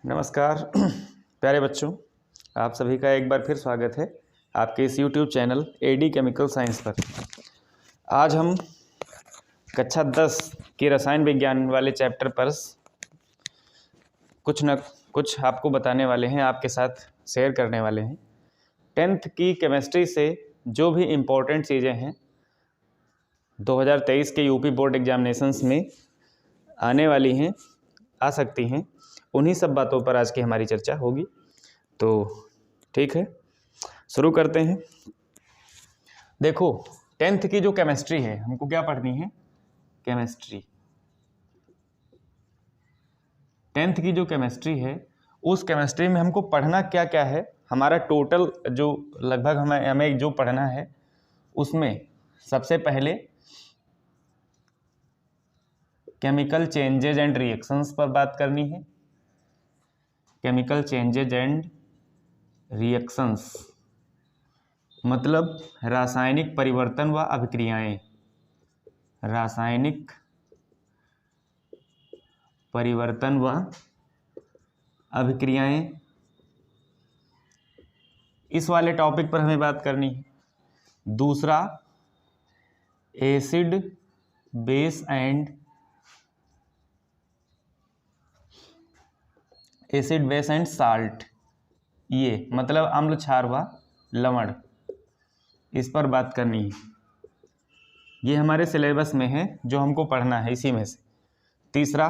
नमस्कार प्यारे बच्चों, आप सभी का एक बार फिर स्वागत है आपके इस YouTube channel AD chemical science पर। आज हम कक्षा 10 के रसायन विज्ञान वाले चैप्टर पर कुछ न कुछ आपको बताने वाले हैं, आपके साथ शेयर करने वाले हैं। 10th की केमिस्ट्री से जो भी इम्पोर्टेंट चीज़ें हैं 2023 के यूपी बोर्ड एग्जामिनेशंस में आने वाली हैं, आ सकती हैं, उन्हीं सब बातों पर आज की हमारी चर्चा होगी। तो ठीक है, शुरू करते हैं। देखो, 10th की जो केमिस्ट्री है, हमको क्या पढ़नी है? केमिस्ट्री। 10th की जो केमिस्ट्री है, उस केमिस्ट्री में हमको पढ़ना क्या क्या है? हमारा टोटल जो लगभग हमें जो पढ़ना है उसमें सबसे पहले केमिकल चेंजेज एंड रिएक्शंस पर बात करनी है। केमिकल चेंजेज एंड रिएक्शंस मतलब रासायनिक परिवर्तन व अभिक्रियाएं। रासायनिक परिवर्तन व अभिक्रियाएं, इस वाले टॉपिक पर हमें बात करनी है। दूसरा, एसिड बेस एंड साल्ट, ये मतलब अम्ल क्षार व लवण, इस पर बात करनी है। ये हमारे सिलेबस में है, जो हमको पढ़ना है इसी में से। तीसरा,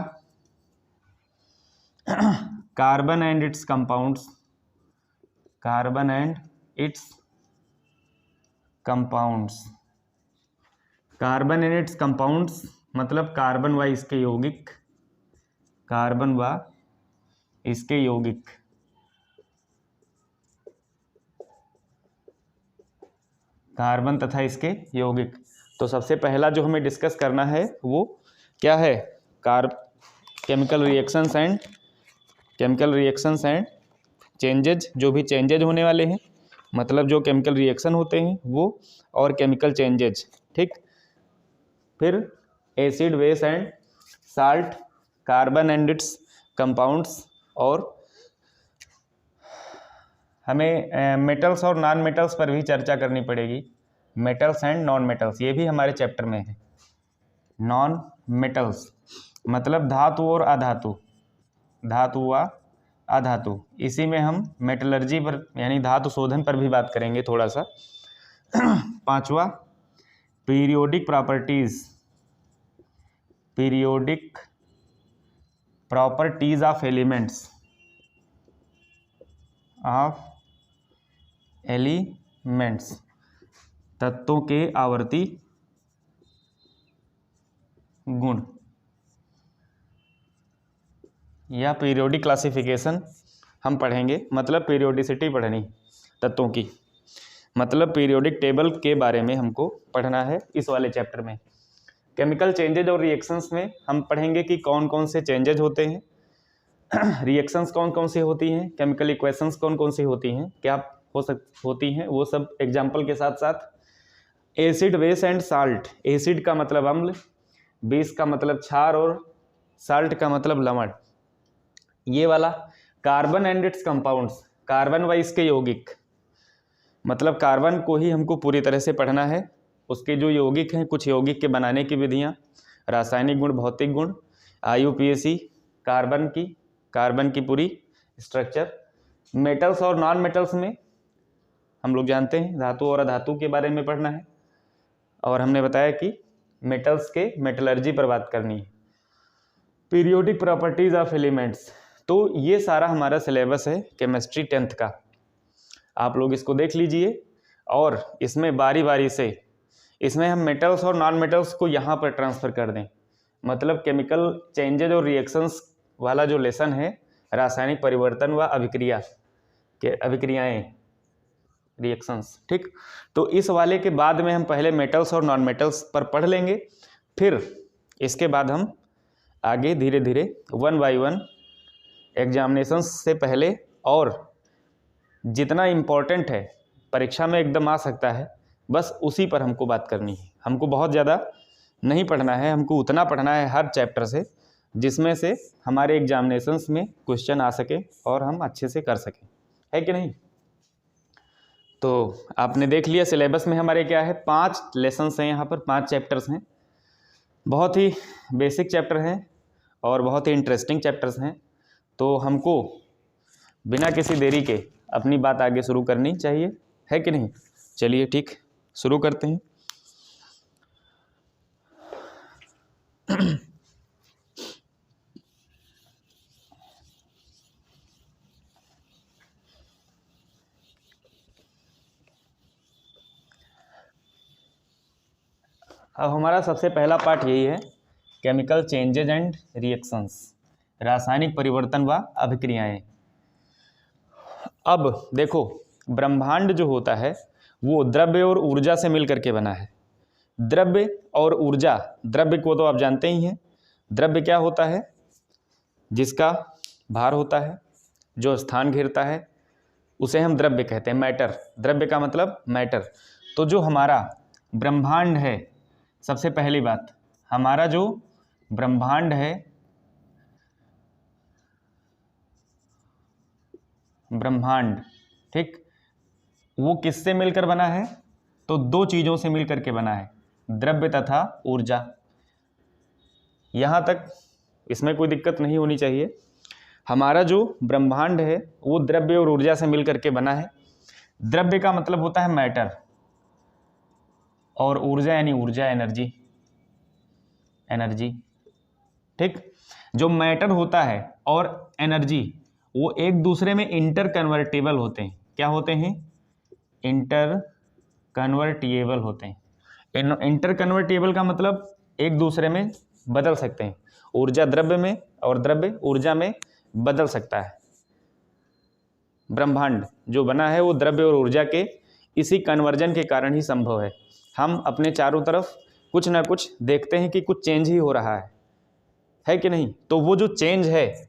carbon and it's compounds. Carbon and it's compounds. Carbon and it's compounds मतलब कार्बन व इसके यौगिक। कार्बन व इसके यौगिक। कार्बन तथा इसके यौगिक। तो सबसे पहला जो हमें डिस्कस करना है वो क्या है? केमिकल रिएक्शंस एंड चेंजेज, जो भी चेंजेज होने वाले हैं, मतलब जो केमिकल रिएक्शन होते हैं वो, और केमिकल चेंजेज। ठीक। फिर acid base and salt, carbon and it's compounds, और हमें मेटल्स और नॉन मेटल्स पर भी चर्चा करनी पड़ेगी। मेटल्स एंड नॉन मेटल्स, ये भी हमारे चैप्टर में है। नॉन मेटल्स मतलब धातु और अधातु। धातु व अधातु, इसी में हम मेटलर्जी पर यानी धातु शोधन पर भी बात करेंगे थोड़ा सा। पांचवा, periodic properties. Periodic properties of elements. तत्वों के आवर्ती गुण या पीरियोडिक क्लासिफिकेशन हम पढ़ेंगे। मतलब पीरियोडिसिटी पढ़नी तत्वों की, मतलब पीरियोडिक टेबल के बारे में हमको पढ़ना है इस वाले चैप्टर में। केमिकल चेंजेज और रिएक्शंस में हम पढ़ेंगे कि कौन कौन से चेंजेज होते हैं, रिएक्शंस कौन कौन सी होती हैं, केमिकल इक्वेशंस कौन कौन सी होती हैं, क्या होती हैं, वो सब एग्जाम्पल के साथ साथ। Acid base and salt. Acid का मतलब अम्ल, बेस का मतलब क्षार, और साल्ट का मतलब लवण, ये वाला। Carbon and it's compounds, carbon व इसके यौगिक, मतलब कार्बन को ही हमको पूरी तरह से पढ़ना है। उसके जो यौगिक हैं, कुछ यौगिक के बनाने की विधियाँ, रासायनिक गुण, भौतिक गुण, IUPAC, कार्बन की पूरी स्ट्रक्चर। मेटल्स और नॉन मेटल्स में हम लोग जानते हैं धातु और अधातु के बारे में पढ़ना है, और हमने बताया कि मेटल्स के मेटलर्जी पर बात करनी है। Periodic properties of elements. तो ये सारा हमारा सिलेबस है केमिस्ट्री 10th का। आप लोग इसको देख लीजिए, और इसमें बारी बारी से इसमें हम मेटल्स और नॉन मेटल्स को यहाँ पर ट्रांसफ़र कर दें। मतलब केमिकल चेंजेज और रिएक्शंस वाला जो लेसन है, रासायनिक परिवर्तन व अभिक्रियाएं, रिएक्शंस। ठीक। तो इस वाले के बाद में हम पहले मेटल्स और नॉन मेटल्स पर पढ़ लेंगे, फिर इसके बाद हम आगे धीरे धीरे 1 बाय 1 एग्जामिनेशंस से पहले, और जितना इम्पोर्टेंट है परीक्षा में एकदम आ सकता है, बस उसी पर हमको बात करनी है। हमको बहुत ज़्यादा नहीं पढ़ना है, हमको उतना पढ़ना है हर चैप्टर से जिसमें से हमारे एग्जामिनेशंस में क्वेश्चन आ सके और हम अच्छे से कर सकें, है कि नहीं। तो आपने देख लिया सिलेबस में हमारे क्या है, 5 लेसन्स हैं यहाँ पर, 5 चैप्टर्स हैं। बहुत ही बेसिक चैप्टर हैं और बहुत ही इंटरेस्टिंग चैप्टर्स हैं। तो हमको बिना किसी देरी के अपनी बात आगे शुरू करनी चाहिए, है कि नहीं। चलिए ठीक, शुरू करते हैं। अब हमारा सबसे पहला पार्ट यही है, केमिकल चेंजेज एंड रिएक्शंस, रासायनिक परिवर्तन व अभिक्रियाएं। अब देखो, ब्रह्मांड जो होता है वो द्रव्य और ऊर्जा से मिलकर के बना है। द्रव्य और ऊर्जा, द्रव्य को तो आप जानते ही हैं। द्रव्य क्या होता है, जिसका भार होता है, जो स्थान घेरता है, उसे हम द्रव्य कहते हैं, मैटर। द्रव्य का मतलब मैटर। तो जो हमारा ब्रह्मांड है, सबसे पहली बात, हमारा जो ब्रह्मांड है, ब्रह्मांड, ठीक, वो किससे मिलकर बना है, तो 2 चीज़ों से मिलकर के बना है, द्रव्य तथा ऊर्जा। यहाँ तक इसमें कोई दिक्कत नहीं होनी चाहिए। हमारा जो ब्रह्मांड है वो द्रव्य और ऊर्जा से मिलकर के बना है। द्रव्य का मतलब होता है मैटर, और ऊर्जा यानी ऊर्जा, एनर्जी, एनर्जी, ठीक। जो मैटर होता है और एनर्जी वो एक दूसरे में इंटर कन्वर्टेबल होते हैं। क्या होते हैं, इंटर कन्वर्टिएबल होते हैं। इंटर कन्वर्टिएबल का मतलब एक दूसरे में बदल सकते हैं। ऊर्जा द्रव्य में और द्रव्य ऊर्जा में बदल सकता है। ब्रह्मांड जो बना है वो द्रव्य और ऊर्जा के इसी कन्वर्जन के कारण ही संभव है। हम अपने चारों तरफ कुछ ना कुछ देखते हैं कि कुछ चेंज ही हो रहा है कि नहीं। तो वो जो चेंज है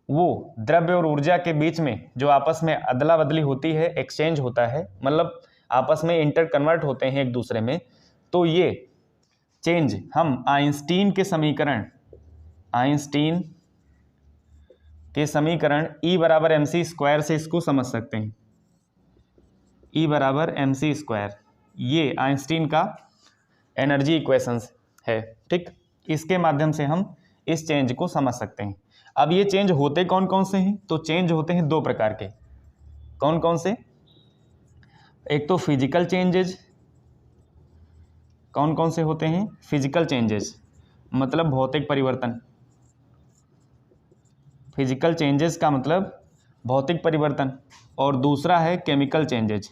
वो द्रव्य और ऊर्जा के बीच में जो आपस में अदला बदली होती है, एक्सचेंज होता है, मतलब आपस में इंटर कन्वर्ट होते हैं एक दूसरे में। तो ये चेंज हम आइंस्टीन के समीकरण, आइंस्टीन के समीकरण E बराबर mc² से इसको समझ सकते हैं। E बराबर mc², ये आइंस्टीन का एनर्जी इक्वेशंस है, ठीक। इसके माध्यम से हम इस चेंज को समझ सकते हैं। अब ये चेंज होते कौन कौन से हैं, तो चेंज होते हैं 2 प्रकार के। कौन कौन से, एक तो फिजिकल चेंजेज। कौन कौन से होते हैं, फिजिकल चेंजेज मतलब भौतिक परिवर्तन। फिजिकल चेंजेस का मतलब भौतिक परिवर्तन। और दूसरा है केमिकल चेंजेज।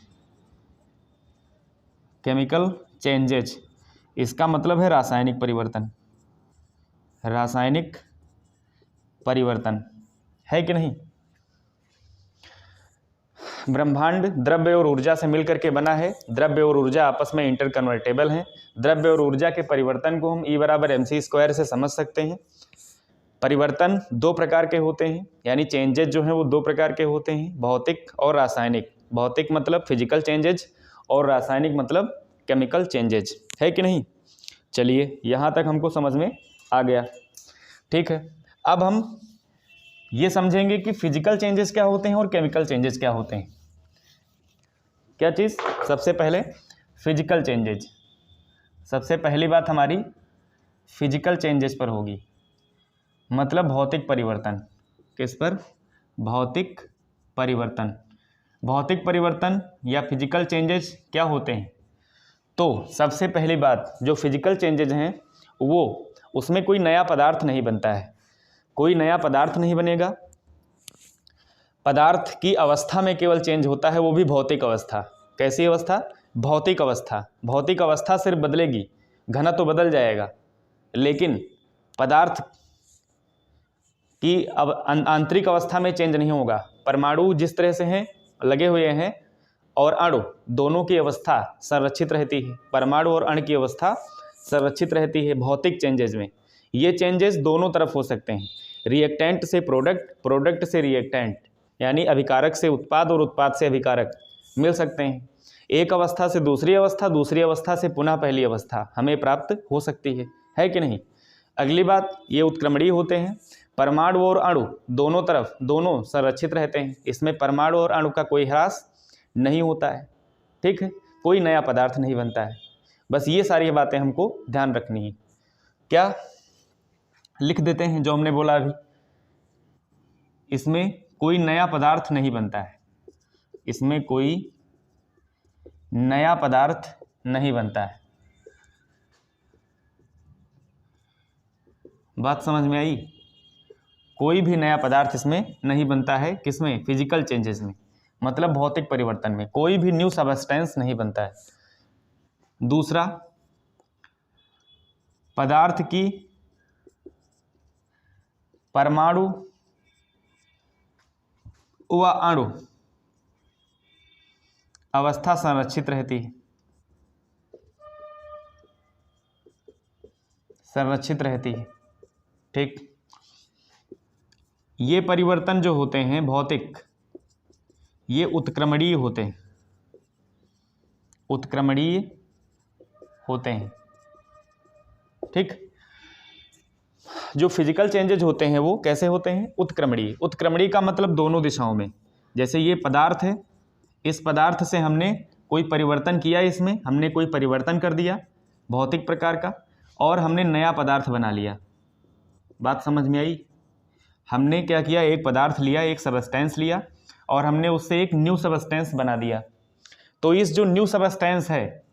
केमिकल चेंजेज इसका मतलब है रासायनिक परिवर्तन, रासायनिक परिवर्तन, है कि नहीं। ब्रह्मांड द्रव्य और ऊर्जा से मिलकर के बना है। द्रव्य और ऊर्जा आपस में इंटर कन्वर्टेबल हैं। द्रव्य और ऊर्जा के परिवर्तन को हम E बराबर mc² से समझ सकते हैं। परिवर्तन 2 प्रकार के होते हैं, यानी चेंजेज जो हैं वो 2 प्रकार के होते हैं, भौतिक और रासायनिक। भौतिक मतलब फिजिकल चेंजेज और रासायनिक मतलब केमिकल चेंजेज, है कि नहीं। चलिए यहाँ तक हमको समझ में आ गया, ठीक है। अब हम ये समझेंगे कि फिजिकल चेंजेस क्या होते हैं और केमिकल चेंजेस क्या होते हैं। क्या चीज़, सबसे पहले फिजिकल चेंजेज। सबसे पहली बात हमारी फिजिकल चेंजेस पर होगी, मतलब भौतिक परिवर्तन। किस पर, भौतिक परिवर्तन। भौतिक परिवर्तन या फिजिकल चेंजेस क्या होते हैं, तो सबसे पहली बात जो फिजिकल चेंजेज हैं वो, उसमें कोई नया पदार्थ नहीं बनता है, कोई नया पदार्थ नहीं बनेगा। पदार्थ की अवस्था में केवल चेंज होता है, वो भी भौतिक अवस्था। कैसी अवस्था, भौतिक अवस्था। भौतिक अवस्था सिर्फ बदलेगी, घनत्व तो बदल जाएगा, लेकिन पदार्थ की अब आंतरिक अवस्था में चेंज नहीं होगा। परमाणु जिस तरह से हैं, लगे हुए हैं, और अणु दोनों की अवस्था संरक्षित रहती है। परमाणु और अणु की अवस्था संरक्षित रहती है भौतिक चेंजेज में। ये चेंजेस दोनों तरफ हो सकते हैं, रिएक्टेंट से प्रोडक्ट, प्रोडक्ट से रिएक्टेंट, यानी अभिकारक से उत्पाद और उत्पाद से अभिकारक मिल सकते हैं। एक अवस्था से दूसरी अवस्था, दूसरी अवस्था से पुनः पहली अवस्था हमें प्राप्त हो सकती है कि नहीं। अगली बात, ये उत्क्रमणीय होते हैं। परमाणु और अणु दोनों तरफ दोनों संरक्षित रहते हैं, इसमें परमाणु और अणु का कोई ह्रास नहीं होता है, ठीक है, कोई नया पदार्थ नहीं बनता है। बस ये सारी बातें हमको ध्यान रखनी है। क्या लिख देते हैं जो हमने बोला अभी, इसमें कोई नया पदार्थ नहीं बनता है, इसमें कोई नया पदार्थ नहीं बनता है। बात समझ में आई? कोई भी नया पदार्थ इसमें नहीं बनता है, किसमें? फिजिकल चेंजेस में, मतलब भौतिक परिवर्तन में कोई भी न्यू सबस्टेंस नहीं बनता है। दूसरा, पदार्थ की परमाणु व अणु अवस्था संरक्षित रहती है, संरक्षित रहती है, ठीक। ये परिवर्तन जो होते हैं भौतिक, ये उत्क्रमणीय होते हैं, उत्क्रमणीय होते हैं, ठीक। जो फिजिकल चेंजेज होते हैं वो कैसे होते हैं? उत्क्रमणीय। उत्क्रमणीय का मतलब दोनों दिशाओं में। जैसे ये पदार्थ है, इस पदार्थ से हमने कोई परिवर्तन किया, इसमें हमने कोई परिवर्तन कर दिया भौतिक प्रकार का, और हमने नया पदार्थ बना लिया। बात समझ में आई? हमने क्या किया, एक पदार्थ लिया, एक सबस्टेंस लिया, और हमने उससे एक न्यू सबस्टेंस बना दिया। तो इस जो न्यू सबस्टेंस है,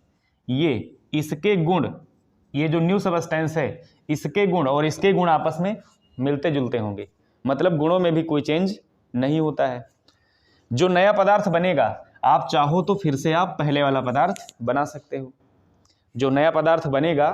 ये इसके गुण, ये जो न्यू सबस्टेंस है इसके गुण और इसके गुण आपस में मिलते जुलते होंगे, मतलब गुणों में भी कोई चेंज नहीं होता है। जो नया पदार्थ बनेगा, आप चाहो तो फिर से आप पहले वाला पदार्थ बना सकते हो। जो नया पदार्थ बनेगा,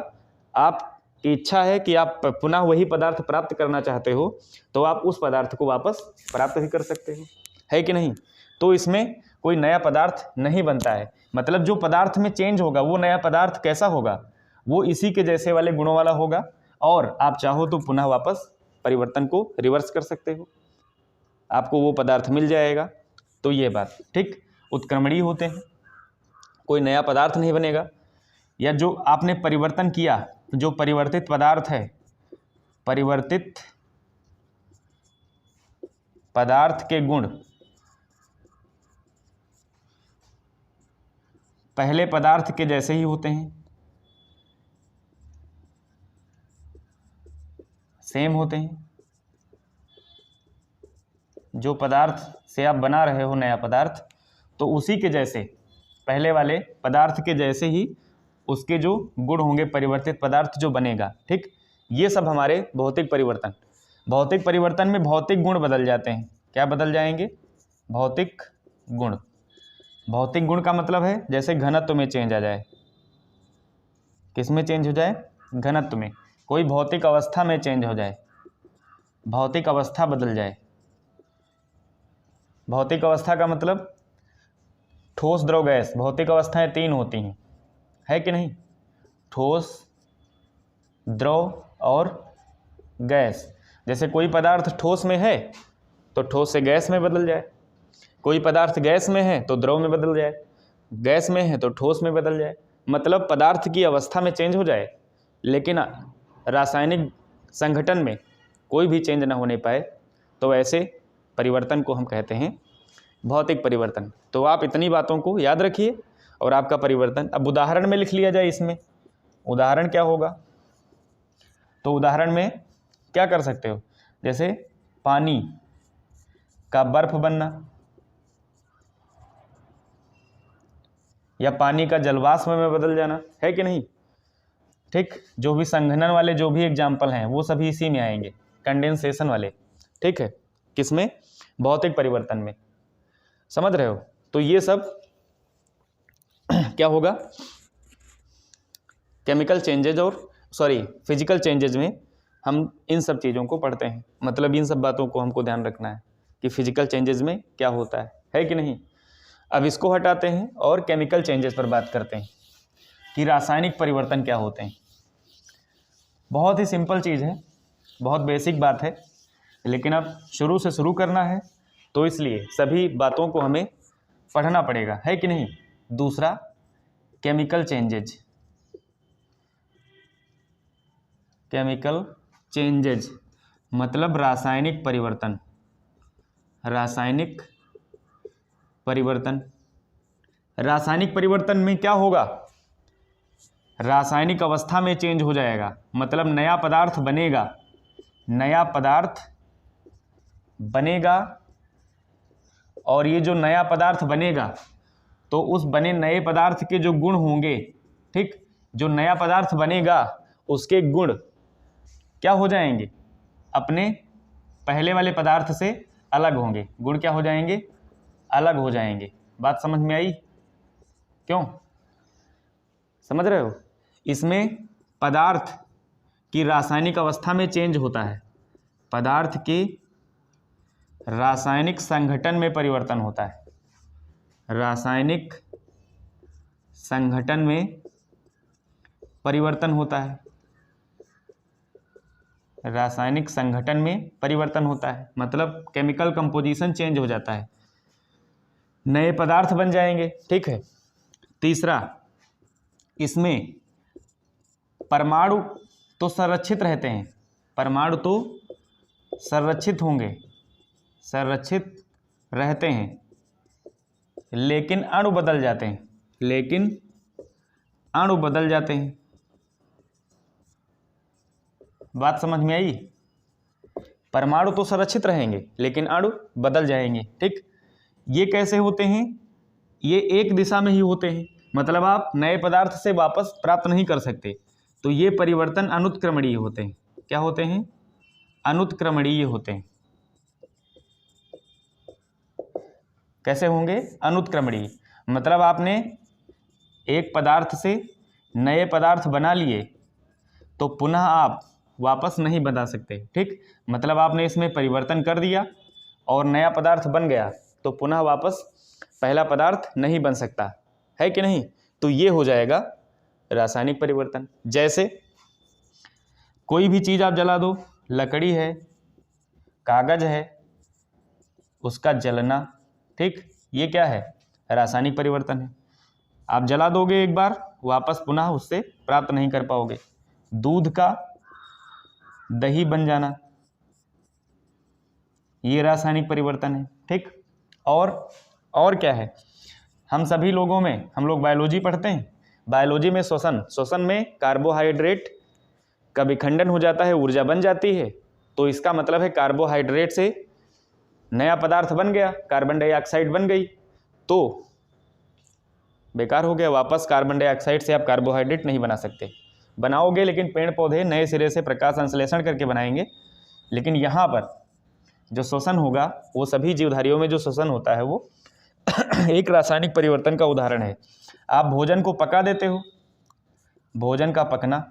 आपकी इच्छा है कि आप पुनः वही पदार्थ प्राप्त करना चाहते हो, तो आप उस पदार्थ को वापस प्राप्त भी कर सकते हो, है कि नहीं? तो इसमें कोई नया पदार्थ नहीं बनता है, मतलब जो पदार्थ में चेंज होगा वो नया पदार्थ कैसा होगा? वो इसी के जैसे वाले गुणों वाला होगा, और आप चाहो तो पुनः वापस परिवर्तन को रिवर्स कर सकते हो, आपको वो पदार्थ मिल जाएगा। तो ये बात, ठीक। उत्क्रमणीय होते हैं, कोई नया पदार्थ नहीं बनेगा। या जो आपने परिवर्तन किया, जो परिवर्तित पदार्थ है, परिवर्तित पदार्थ के गुण पहले पदार्थ के जैसे ही होते हैं, सेम होते हैं। जो पदार्थ से आप बना रहे हो नया पदार्थ, तो उसी के जैसे, पहले वाले पदार्थ के जैसे ही उसके जो गुण होंगे, परिवर्तित पदार्थ जो बनेगा, ठीक। ये सब हमारे भौतिक परिवर्तन। भौतिक परिवर्तन में भौतिक गुण बदल जाते हैं। क्या बदल जाएंगे? भौतिक गुण। भौतिक गुण का मतलब है जैसे घनत्व में चेंज आ जाए। किस में चेंज हो जाए? घनत्व में। कोई भौतिक अवस्था में चेंज हो जाए, भौतिक अवस्था बदल जाए। भौतिक अवस्था का मतलब ठोस, द्रव, गैस। भौतिक अवस्थाएं 3 होती हैं, है कि नहीं? ठोस, द्रव और गैस। जैसे कोई पदार्थ ठोस में है तो ठोस से गैस में बदल जाए, कोई पदार्थ गैस में है तो द्रव में बदल जाए, गैस में है तो ठोस में बदल जाए। मतलब पदार्थ की अवस्था में चेंज हो जाए, लेकिन रासायनिक संगठन में कोई भी चेंज ना होने पाए, तो ऐसे परिवर्तन को हम कहते हैं भौतिक परिवर्तन। तो आप इतनी बातों को याद रखिए और आपका परिवर्तन। अब उदाहरण में लिख लिया जाए। इसमें उदाहरण क्या होगा? तो उदाहरण में क्या कर सकते हो? जैसे पानी का बर्फ बनना, या पानी का जलवाष्प में बदल जाना, है कि नहीं? ठीक। जो भी संघनन वाले जो भी एग्जाम्पल हैं वो सभी इसी में आएंगे, कंडेंसेशन वाले, ठीक है। किसमें? भौतिक परिवर्तन में। समझ रहे हो? तो ये सब क्या होगा? केमिकल चेंजेज और फिजिकल चेंजेज में हम इन सब चीज़ों को पढ़ते हैं। मतलब इन सब बातों को हमको ध्यान रखना है कि फिजिकल चेंजेज में क्या होता है कि नहीं। अब इसको हटाते हैं और केमिकल चेंजेस पर बात करते हैं कि रासायनिक परिवर्तन क्या होते हैं। बहुत ही सिंपल चीज़ है, बहुत बेसिक बात है, लेकिन अब शुरू से शुरू करना है तो इसलिए सभी बातों को हमें पढ़ना पड़ेगा, है कि नहीं। दूसरा, केमिकल चेंजेज। केमिकल चेंजेज मतलब रासायनिक परिवर्तन। रासायनिक परिवर्तन, रासायनिक परिवर्तन में क्या होगा, रासायनिक अवस्था में चेंज हो जाएगा, मतलब नया पदार्थ बनेगा, नया पदार्थ बनेगा। और ये जो नया पदार्थ बनेगा तो उस बने नए पदार्थ के जो गुण होंगे, ठीक, जो नया पदार्थ बनेगा उसके गुण क्या हो जाएंगे, अपने पहले वाले पदार्थ से अलग होंगे। गुण क्या हो जाएंगे, अलग हो जाएंगे। बात समझ में आई? क्यों, समझ रहे हो? इसमें पदार्थ की रासायनिक अवस्था में चेंज होता है, पदार्थ के रासायनिक संघटन में परिवर्तन होता है, रासायनिक संघटन में परिवर्तन होता है, रासायनिक संघटन में परिवर्तन होता है, मतलब केमिकल कंपोजिशन चेंज हो जाता है, नए पदार्थ बन जाएंगे। ठीक है। तीसरा, इसमें परमाणु तो संरक्षित रहते हैं, परमाणु तो संरक्षित होंगे, संरक्षित रहते हैं, लेकिन अणु बदल जाते हैं, लेकिन अणु बदल जाते हैं। बात समझ में आई? परमाणु तो संरक्षित रहेंगे लेकिन अणु बदल जाएंगे। ठीक, ये कैसे होते हैं, ये एक दिशा में ही होते हैं, मतलब आप नए पदार्थ से वापस प्राप्त नहीं कर सकते। तो ये परिवर्तन अनुत्क्रमणीय होते हैं। क्या होते हैं? अनुत्क्रमणीय होते हैं। कैसे होंगे? अनुत्क्रमणीय, मतलब आपने एक पदार्थ से नए पदार्थ बना लिए तो पुनः आप वापस नहीं बना सकते। ठीक, मतलब आपने इसमें परिवर्तन कर दिया और नया पदार्थ बन गया तो पुनः वापस पहला पदार्थ नहीं बन सकता है कि नहीं? तो ये हो जाएगा रासायनिक परिवर्तन। जैसे कोई भी चीज़ आप जला दो, लकड़ी है, कागज है, उसका जलना, ठीक, ये क्या है? रासायनिक परिवर्तन है। आप जला दोगे एक बार, वापस पुनः उससे प्राप्त नहीं कर पाओगे। दूध का दही बन जाना, ये रासायनिक परिवर्तन है। ठीक, और क्या है? हम सभी लोगों में, हम लोग बायोलॉजी पढ़ते हैं, बायोलॉजी में श्वसन में कार्बोहाइड्रेट का विखंडन हो जाता है, ऊर्जा बन जाती है। तो इसका मतलब है कार्बोहाइड्रेट से नया पदार्थ बन गया, कार्बन डाइऑक्साइड बन गई, तो बेकार हो गया। वापस कार्बन डाइऑक्साइड से आप कार्बोहाइड्रेट नहीं बना सकते। बनाओगे लेकिन पेड़ पौधे नए सिरे से प्रकाश संश्लेषण करके बनाएंगे। लेकिन यहाँ पर जो श्वसन होगा, वो सभी जीवधारियों में जो श्वसन होता है वो एक रासायनिक परिवर्तन का उदाहरण है। आप भोजन को पका देते हो, भोजन का पकना,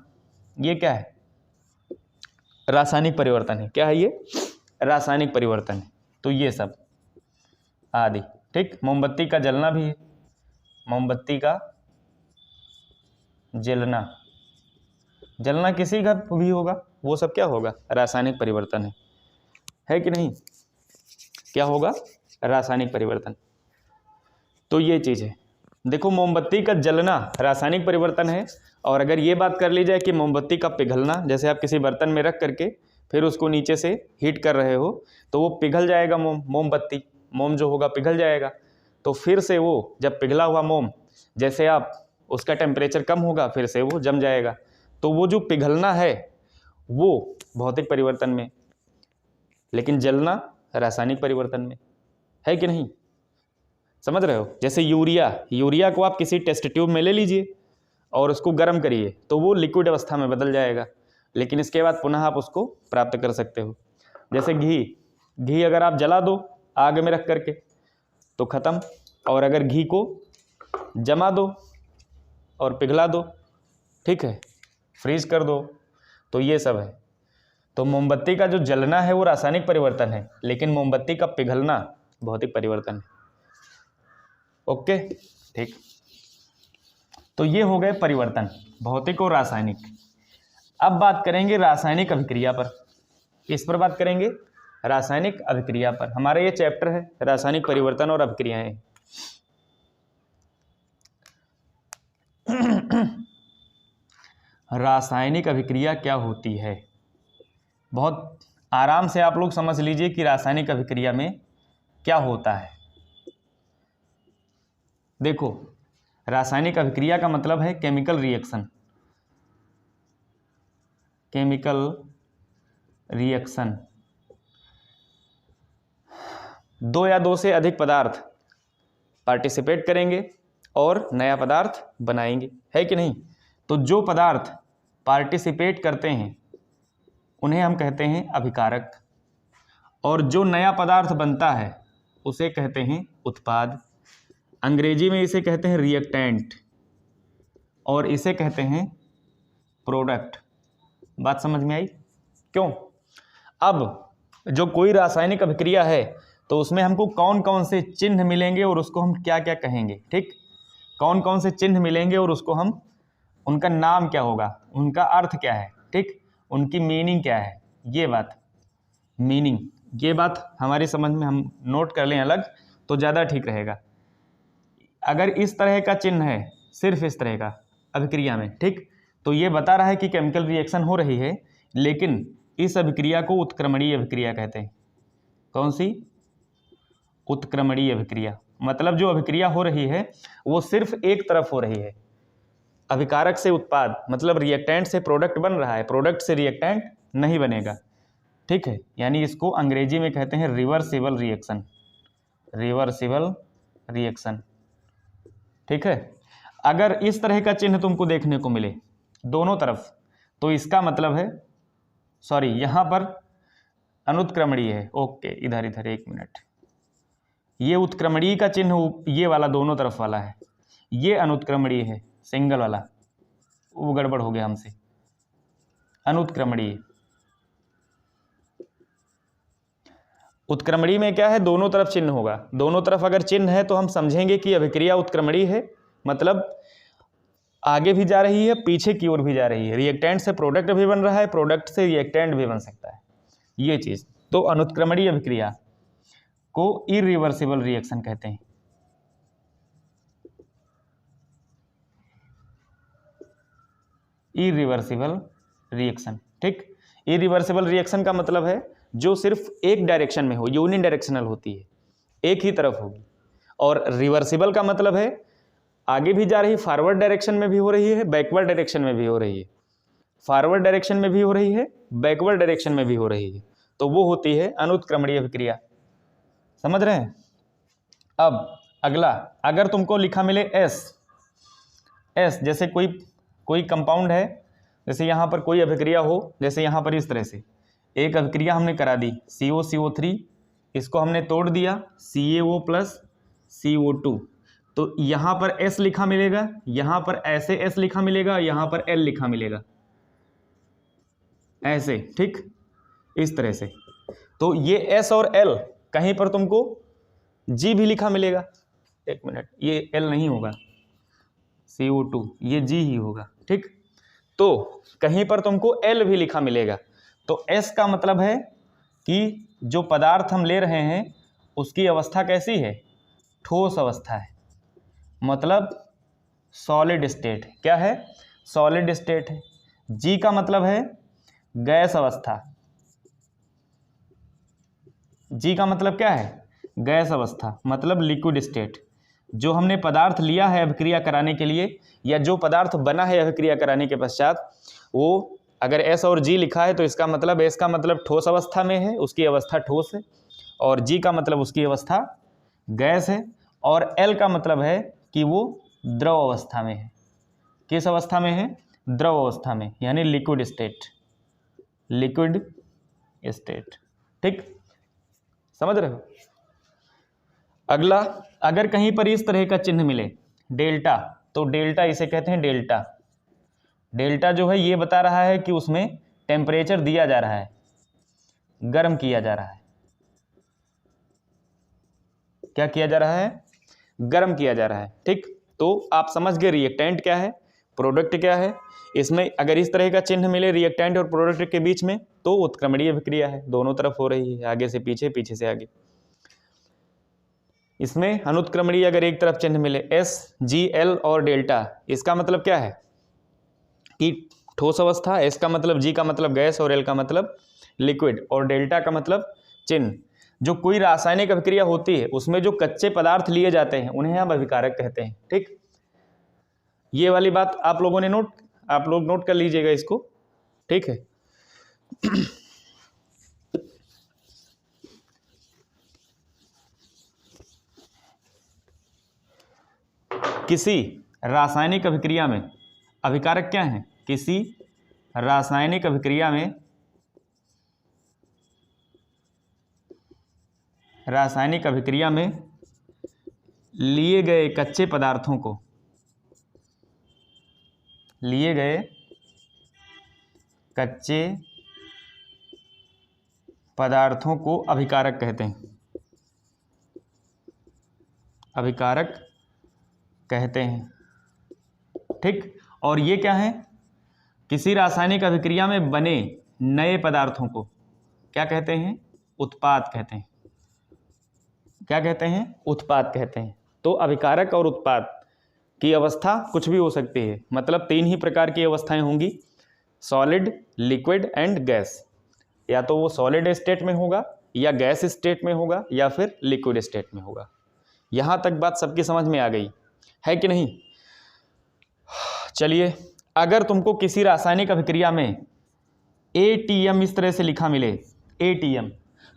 ये क्या है? रासायनिक परिवर्तन है। क्या है ये? रासायनिक परिवर्तन है। तो ये सब आदि। ठीक, मोमबत्ती का जलना भी है, मोमबत्ती का जलना, जलना किसी का भी होगा, वो सब क्या होगा? रासायनिक परिवर्तन है कि नहीं? क्या होगा? रासायनिक परिवर्तन। तो ये चीज़ है। देखो, मोमबत्ती का जलना रासायनिक परिवर्तन है। और अगर ये बात कर ली जाए कि मोमबत्ती का पिघलना, जैसे आप किसी बर्तन में रख करके फिर उसको नीचे से हीट कर रहे हो तो वो पिघल जाएगा, मोमबत्ती, मोम जो होगा पिघल जाएगा। तो फिर से वो जब पिघला हुआ मोम, जैसे आप उसका टेम्परेचर कम होगा, फिर से वो जम जाएगा। तो वो जो पिघलना है वो भौतिक परिवर्तन में, लेकिन जलना रासायनिक परिवर्तन में, है कि नहीं? समझ रहे हो? जैसे यूरिया को आप किसी टेस्ट ट्यूब में ले लीजिए और उसको गर्म करिए तो वो लिक्विड अवस्था में बदल जाएगा, लेकिन इसके बाद पुनः आप उसको प्राप्त कर सकते हो। जैसे घी अगर आप जला दो आग में रख करके तो ख़त्म, और अगर घी को जमा दो और पिघला दो, ठीक है, फ्रीज कर दो, तो ये सब है। तो मोमबत्ती का जो जलना है वो रासायनिक परिवर्तन है, लेकिन मोमबत्ती का पिघलना भौतिक परिवर्तन है। ओके, ठीक। तो ये हो गए परिवर्तन, भौतिक और रासायनिक। अब बात करेंगे रासायनिक अभिक्रिया पर। किस पर बात करेंगे? रासायनिक अभिक्रिया पर। हमारा ये चैप्टर है रासायनिक परिवर्तन और अभिक्रियाएं। रासायनिक अभिक्रिया क्या होती है। बहुत आराम से आप लोग समझ लीजिए कि रासायनिक अभिक्रिया में क्या होता है। देखो, रासायनिक अभिक्रिया का मतलब है केमिकल रिएक्शन। केमिकल रिएक्शन, दो या दो से अधिक पदार्थ पार्टिसिपेट करेंगे और नया पदार्थ बनाएंगे, है कि नहीं। तो जो पदार्थ पार्टिसिपेट करते हैं उन्हें हम कहते हैं अभिकारक, और जो नया पदार्थ बनता है उसे कहते हैं उत्पाद। अंग्रेजी में इसे कहते हैं रिएक्टेंट और इसे कहते हैं प्रोडक्ट। बात समझ में आई क्यों। अब जो कोई रासायनिक अभिक्रिया है तो उसमें हमको कौन कौन से चिन्ह मिलेंगे और उसको हम क्या क्या कहेंगे, ठीक। कौन कौन से चिन्ह मिलेंगे और उसको हम, उनका नाम क्या होगा, उनका अर्थ क्या है, ठीक, उनकी मीनिंग क्या है, ये बात मीनिंग, ये बात हमारी समझ में हम नोट कर लें अलग तो ज़्यादा ठीक रहेगा। अगर इस तरह का चिन्ह है, सिर्फ इस तरह का अभिक्रिया में, ठीक, तो ये बता रहा है कि केमिकल रिएक्शन हो रही है, लेकिन इस अभिक्रिया को उत्क्रमणीय अभिक्रिया कहते हैं। कौन सी? उत्क्रमणीय अभिक्रिया। मतलब जो अभिक्रिया हो रही है वो सिर्फ एक तरफ हो रही है, अभिकारक से उत्पाद, मतलब रिएक्टेंट से प्रोडक्ट बन रहा है, प्रोडक्ट से रिएक्टेंट नहीं बनेगा, ठीक है। यानी इसको अंग्रेजी में कहते हैं रिवर्सिबल रिएक्शन। रिवर्सिबल रिएक्शन, ठीक है। अगर इस तरह का चिन्ह तुमको देखने को मिले दोनों तरफ तो इसका मतलब है, सॉरी यहाँ पर अनुत्क्रमणीय है, ओके, इधर इधर एक मिनट, ये उत्क्रमणीय का चिन्ह ये वाला दोनों तरफ वाला है, ये अनुत्क्रमणीय है सिंगल वाला, वो गड़बड़ हो गया हमसे। अनुत्क्रमणीय, उत्क्रमणीय में क्या है, दोनों तरफ चिन्ह होगा। दोनों तरफ अगर चिन्ह है तो हम समझेंगे कि अभिक्रिया उत्क्रमणीय है, मतलब आगे भी जा रही है, पीछे की ओर भी जा रही है। रिएक्टेंट से प्रोडक्ट भी बन रहा है, प्रोडक्ट से रिएक्टेंट भी बन सकता है, ये चीज। तो अनुत्क्रमणीय अभिक्रिया को इरिवर्सिबल रिएक्शन कहते हैं। इरिवर्सिबल रिएक्शन, ठीक। इरिवर्सिबल रिएक्शन का मतलब है जो सिर्फ एक डायरेक्शन में हो, यूनि डायरेक्शनल होती है, एक ही तरफ होगी। और रिवर्सिबल का मतलब है आगे भी जा रही, फॉरवर्ड डायरेक्शन में भी हो रही है, बैकवर्ड डायरेक्शन में भी हो रही है, फॉरवर्ड डायरेक्शन में भी हो रही है, बैकवर्ड डायरेक्शन में भी हो रही है, तो वो होती है अनुत्क्रमणीय अभिक्रिया। समझ रहे हैं। अब अगला, अगर तुमको लिखा मिले एस, जैसे कोई कंपाउंड है, जैसे यहाँ पर कोई अभिक्रिया हो, जैसे यहाँ पर इस तरह से एक अभिक्रिया हमने करा दी, COCO3, इसको हमने तोड़ दिया CaO प्लस CO2, तो यहाँ पर S लिखा मिलेगा, यहाँ पर ऐसे S लिखा मिलेगा, यहाँ पर L लिखा मिलेगा, ऐसे, ठीक, इस तरह से। तो ये S और L, कहीं पर तुमको G भी लिखा मिलेगा, एक मिनट, ये L नहीं होगा, CO2, ये G ही होगा, ठीक। तो कहीं पर तुमको L भी लिखा मिलेगा। तो S का मतलब है कि जो पदार्थ हम ले रहे हैं उसकी अवस्था कैसी है, ठोस अवस्था है, मतलब सॉलिड स्टेट। क्या है, सॉलिड स्टेट है। G का मतलब है गैस अवस्था। G का मतलब क्या है, गैस अवस्था, मतलब लिक्विड स्टेट। जो हमने पदार्थ लिया है अभिक्रिया कराने के लिए, या जो पदार्थ बना है अभिक्रिया कराने के पश्चात, वो अगर S और G लिखा है तो इसका मतलब, S का मतलब ठोस अवस्था में है, उसकी अवस्था ठोस है, और G का मतलब उसकी अवस्था गैस है, और L का मतलब है कि वो द्रव अवस्था में है। किस अवस्था में है, द्रव अवस्था में, यानी लिक्विड स्टेट, लिक्विड स्टेट, ठीक, समझ रहे हो। अगला, अगर कहीं पर इस तरह का चिन्ह मिले डेल्टा, तो डेल्टा इसे कहते हैं डेल्टा। डेल्टा जो है ये बता रहा है कि उसमें टेम्परेचर दिया जा रहा है, गर्म किया जा रहा है। क्या किया जा रहा है, गर्म किया जा रहा है, ठीक। तो आप समझ गए रिएक्टेंट क्या है, प्रोडक्ट क्या है। इसमें अगर इस तरह का चिन्ह मिले रिएक्टेंट और प्रोडक्ट के बीच में तो उत्क्रमणीय अभिक्रिया है, दोनों तरफ हो रही है, आगे से पीछे, पीछे से आगे। इसमें अनुत्क्रमणीय अगर एक तरफ चिन्ह मिले S, G, L और डेल्टा, इसका मतलब क्या है कि ठोस अवस्था, एस का मतलब, जी का मतलब गैस और एल का मतलब लिक्विड और डेल्टा का मतलब चिन्ह। जो कोई रासायनिक अभिक्रिया होती है उसमें जो कच्चे पदार्थ लिए जाते हैं उन्हें हम अभिकारक कहते हैं। ठीक, ये वाली बात आप लोग नोट कर लीजिएगा इसको। ठीक है। किसी रासायनिक अभिक्रिया में अभिकारक क्या है? किसी रासायनिक अभिक्रिया में लिए गए कच्चे पदार्थों को अभिकारक कहते हैं। ठीक, और ये क्या है? किसी रासायनिक अभिक्रिया में बने नए पदार्थों को क्या कहते हैं? उत्पाद कहते हैं। क्या कहते हैं? उत्पाद कहते हैं। तो अभिकारक और उत्पाद की अवस्था कुछ भी हो सकती है, मतलब 3 ही प्रकार की अवस्थाएं होंगी, सॉलिड, लिक्विड एंड गैस। या तो वो सॉलिड स्टेट में होगा या गैस स्टेट में होगा या फिर लिक्विड स्टेट में होगा। यहाँ तक बात सबकी समझ में आ गई है कि नहीं? चलिए, अगर तुमको किसी रासायनिक अभिक्रिया में ATM इस तरह से लिखा मिले, ATM,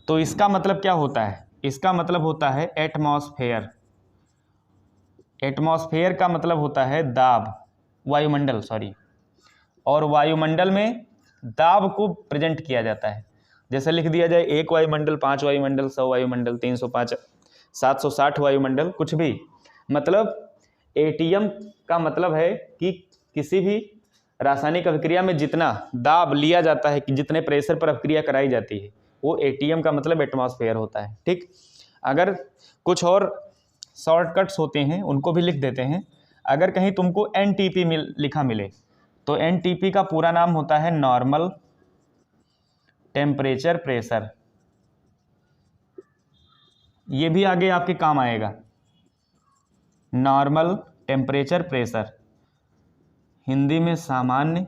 तो इसका मतलब क्या होता है? इसका मतलब होता है एटमॉस्फेयर। एटमॉस्फेयर का मतलब होता है दाब, वायुमंडल, सॉरी। और वायुमंडल में दाब को प्रेजेंट किया जाता है। जैसे लिख दिया जाए 1 वायुमंडल, 5 वायुमंडल, 100 वायुमंडल, 305, 760 वायुमंडल, कुछ भी। मतलब ATM का मतलब है कि किसी भी रासायनिक अभिक्रिया में जितना दाब लिया जाता है, कि जितने प्रेशर पर अभिक्रिया कराई जाती है, वो ATM का मतलब एटमॉस्फेयर होता है। ठीक, अगर कुछ और शॉर्टकट्स होते हैं उनको भी लिख देते हैं। अगर कहीं तुमको NTP लिखा मिले तो NTP का पूरा नाम होता है नॉर्मल टेम्परेचर प्रेशर। ये भी आगे आपके काम आएगा। नॉर्मल टेम्परेचर प्रेशर, हिंदी में सामान्य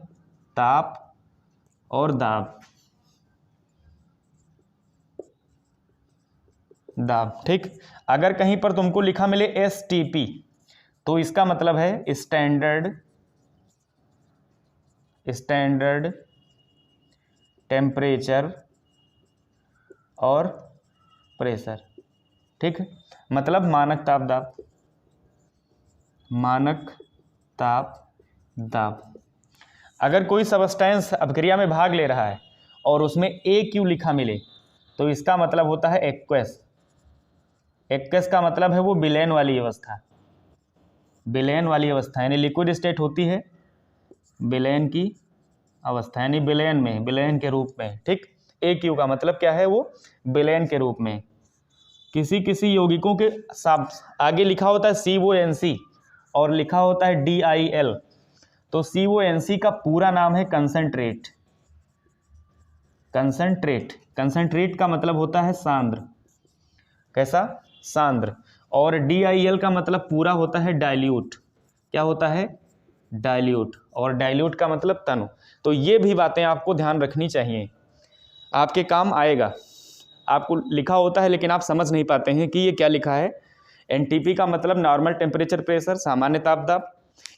ताप और दाब। ठीक, अगर कहीं पर तुमको लिखा मिले STP तो इसका मतलब है स्टैंडर्ड टेम्परेचर और प्रेशर। ठीक, मतलब मानक ताप दाब। अगर कोई सबस्टेंस अभिक्रिया में भाग ले रहा है और उसमें AQ लिखा मिले तो इसका मतलब होता है एक्वस। एक्वस का मतलब है वो विलयन वाली अवस्था। विलयन वाली अवस्था यानी लिक्विड स्टेट होती है विलयन की अवस्था, यानी विलयन के रूप में। ठीक, AQ का मतलब क्या है? वो विलयन के रूप में। किसी यौगिकों के आगे लिखा होता है CONC और लिखा होता है DIL, तो CONC का पूरा नाम है कंसंट्रेट। कंसंट्रेट का मतलब होता है सांद्र। कैसा? सांद्र। और DIL का मतलब पूरा होता है डाइल्यूट। क्या होता है? डाइल्यूट। और डाइल्यूट का मतलब तनु। तो ये भी बातें आपको ध्यान रखनी चाहिए, आपके काम आएगा। आपको लिखा होता है लेकिन आप समझ नहीं पाते हैं कि ये क्या लिखा है। NTP का मतलब नॉर्मल टेम्परेचर प्रेशर, सामान्य ताप दाब।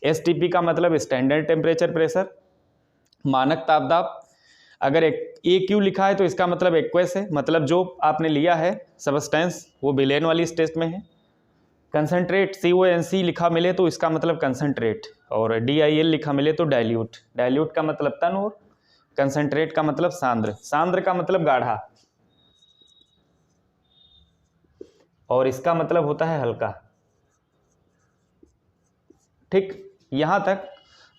STP का मतलब स्टैंडर्ड टेम्परेचर प्रेशर, मानक ताप दाब। अगर AQ लिखा है तो इसका मतलब एक्वस है, मतलब जो आपने लिया है सबस्टेंस वो विलयन वाली स्टेट में है। कंसंट्रेट CONC लिखा मिले तो इसका मतलब कंसंट्रेट, और DIL लिखा मिले तो डाइल्यूट। डाइल्यूट का मतलब तन और कंसंट्रेट का मतलब सांद्र। सांद्र का मतलब गाढ़ा और इसका मतलब होता है हल्का। ठीक, यहां तक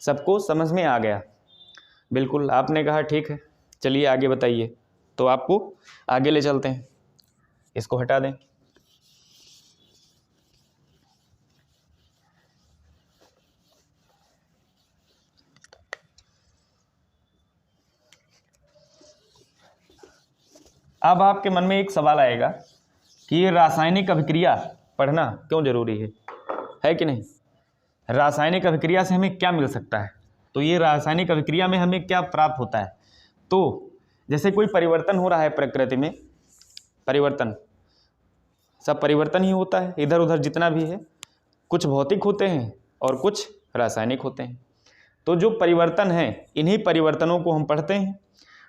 सबको समझ में आ गया? बिल्कुल, आपने कहा ठीक है। चलिए आगे बताइए। तो आपको आगे ले चलते हैं, इसको हटा दें। अब आपके मन में एक सवाल आएगा कि ये रासायनिक अभिक्रिया पढ़ना क्यों जरूरी है कि नहीं? रासायनिक अभिक्रिया से हमें क्या मिल सकता है? तो ये रासायनिक अभिक्रिया में हमें क्या प्राप्त होता है, तो जैसे कोई परिवर्तन हो रहा है प्रकृति में, परिवर्तन, सब परिवर्तन ही होता है इधर उधर जितना भी है, कुछ भौतिक होते हैं और कुछ रासायनिक होते हैं। तो जो परिवर्तन है इन्हीं परिवर्तनों को हम पढ़ते हैं।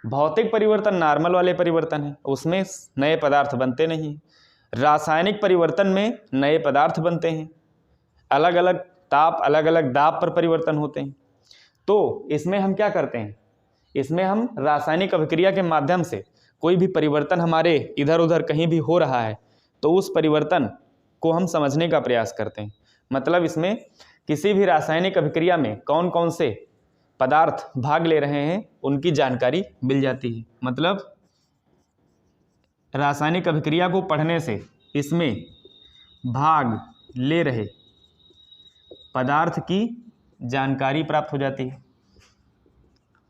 भौतिक परिवर्तन नॉर्मल वाले परिवर्तन है, उसमें नए पदार्थ बनते नहीं। रासायनिक परिवर्तन में नए पदार्थ बनते हैं, अलग अलग ताप अलग अलग दाब पर परिवर्तन होते हैं। तो इसमें हम क्या करते हैं, इसमें हम रासायनिक अभिक्रिया के माध्यम से कोई भी परिवर्तन हमारे इधर उधर कहीं भी हो रहा है तो उस परिवर्तन को हम समझने का प्रयास करते हैं। मतलब इसमें किसी भी रासायनिक अभिक्रिया में कौन कौन से पदार्थ भाग ले रहे हैं उनकी जानकारी मिल जाती है। मतलब रासायनिक अभिक्रिया को पढ़ने से इसमें भाग ले रहे पदार्थ की जानकारी प्राप्त हो जाती है,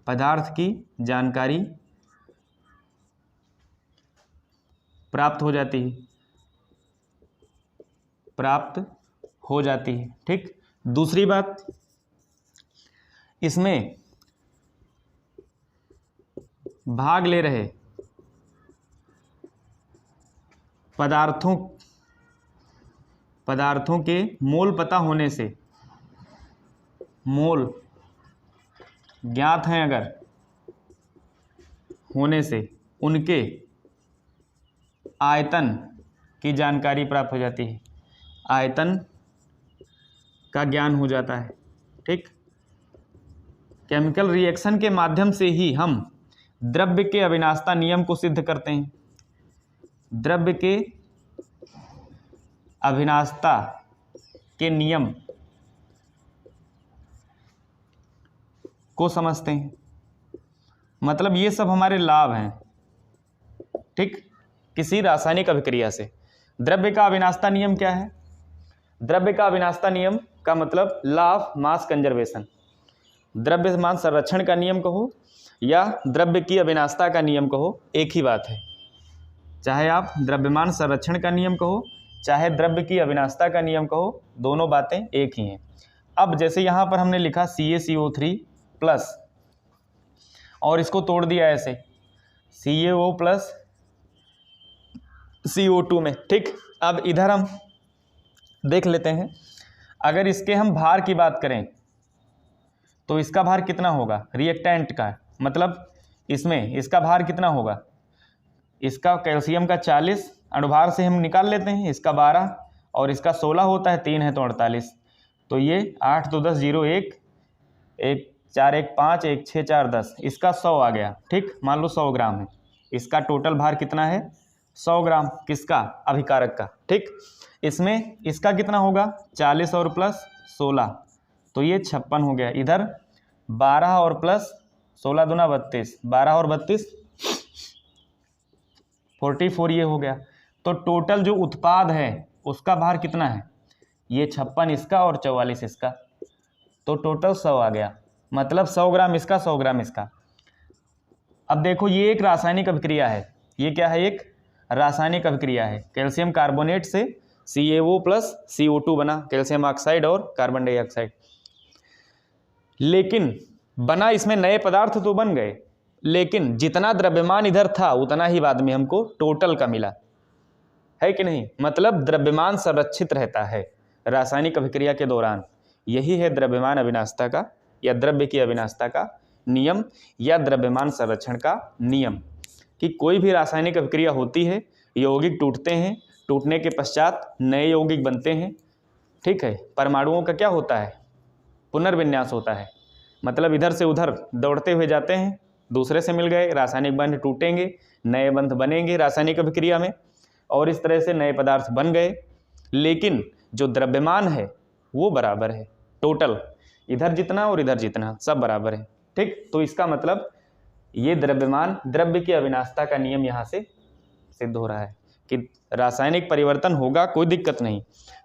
पदार्थ की जानकारी प्राप्त हो जाती है, प्राप्त हो जाती है। ठीक, दूसरी बात, इसमें भाग ले रहे पदार्थों के मोल पता होने से, मोल ज्ञात हैं अगर होने से उनके आयतन की जानकारी प्राप्त हो जाती है, आयतन का ज्ञान हो जाता है। ठीक, केमिकल रिएक्शन के माध्यम से ही हम द्रव्य के अविनाशता नियम को सिद्ध करते हैं, द्रव्य के अविनाशता के नियम को समझते हैं। मतलब ये सब हमारे लाभ हैं। ठीक, किसी रासायनिक अभिक्रिया से द्रव्य का अविनाशता नियम क्या है, द्रव्य का अविनाशता नियम का मतलब लॉ ऑफ मास कंजर्वेशन, द्रव्यमान संरक्षण का नियम कहो या द्रव्य की अविनाशता का नियम कहो, एक ही बात है। चाहे आप द्रव्यमान संरक्षण का नियम कहो चाहे द्रव्य की अविनाशता का नियम कहो, दोनों बातें एक ही हैं। अब जैसे यहाँ पर हमने लिखा CaCO3 प्लस और इसको तोड़ दिया ऐसे CaO प्लस CO2 में। ठीक, अब इधर हम देख लेते हैं, अगर इसके हम भार की बात करें तो इसका भार कितना होगा रिएक्टेंट का, मतलब इसमें इसका भार कितना होगा, इसका कैल्शियम का 40 अणुभार से हम निकाल लेते हैं, इसका 12 और इसका 16 होता है, 3 है तो 48, तो ये 8 तो 10 0 1 1 4 1 5 1 6 4 10, इसका 100 आ गया। ठीक, मान लो 100 ग्राम है, इसका टोटल भार कितना है 100 ग्राम, किसका अभिकारक का। ठीक, इसमें इसका कितना होगा 40 और प्लस 16, तो ये 56 हो गया। इधर 12 और प्लस 16 दूना 32, 12 और 32 44 ये हो गया। तो टोटल जो उत्पाद है उसका भार कितना है, ये 56 इसका और 44 इसका, तो टोटल 100 आ गया। मतलब 100 ग्राम इसका 100 ग्राम इसका। अब देखो ये एक रासायनिक अभिक्रिया है, ये क्या है, एक रासायनिक अभिक्रिया है। कैल्शियम कार्बोनेट से CaO प्लस CO2 बना, कैल्शियम ऑक्साइड और कार्बन डाइऑक्साइड। लेकिन बना इसमें नए पदार्थ तो बन गए, लेकिन जितना द्रव्यमान इधर था उतना ही बाद में हमको टोटल का मिला, है कि नहीं। मतलब द्रव्यमान संरक्षित रहता है रासायनिक अभिक्रिया के दौरान। यही है द्रव्यमान अविनाशता का या द्रव्य की अविनाशता का नियम या द्रव्यमान संरक्षण का नियम, कि कोई भी रासायनिक अभिक्रिया होती है, यौगिक टूटते हैं, टूटने के पश्चात नए यौगिक बनते हैं। ठीक है, परमाणुओं का क्या होता है, पुनर्विन्यास होता है। मतलब इधर से उधर दौड़ते हुए जाते हैं, दूसरे से मिल गए, रासायनिक बंध टूटेंगे, नए बंध बनेंगे रासायनिक अभिक्रिया में, और इस तरह से नए पदार्थ बन गए। लेकिन जो द्रव्यमान है वो बराबर है, टोटल इधर जितना और इधर जितना सब बराबर है। ठीक, तो इसका मतलब ये द्रव्यमान द्रव्य की अविनाशता का नियम यहाँ से सिद्ध हो रहा है कि रासायनिक परिवर्तन होगा कोई दिक्कत नहीं,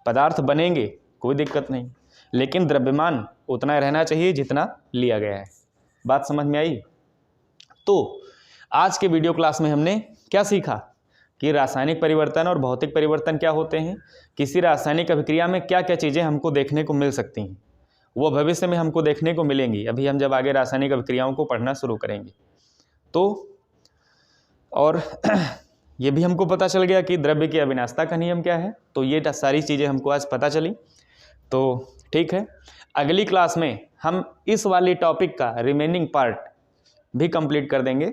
पदार्थ बनेंगे कोई दिक्कत नहीं, लेकिन द्रव्यमान उतना रहना चाहिए जितना लिया गया है। बात समझ में आई। तो आज के वीडियो क्लास में हमने क्या सीखा कि रासायनिक परिवर्तन और भौतिक परिवर्तन क्या होते हैं, किसी रासायनिक अभिक्रिया में क्या क्या चीज़ें हमको देखने को मिल सकती हैं, वो भविष्य में हमको देखने को मिलेंगी, अभी हम जब आगे रासायनिक अभिक्रियाओं को पढ़ना शुरू करेंगे तो। और ये भी हमको पता चल गया कि द्रव्य की अविनाशता का नियम क्या है, तो ये सारी चीज़ें हमको आज पता चली। तो ठीक है, अगली क्लास में हम इस वाली टॉपिक का रिमेनिंग पार्ट भी कंप्लीट कर देंगे।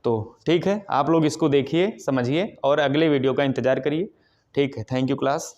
तो ठीक है, आप लोग इसको देखिए, समझिए और अगले वीडियो का इंतज़ार करिए। ठीक है, थैंक यू क्लास।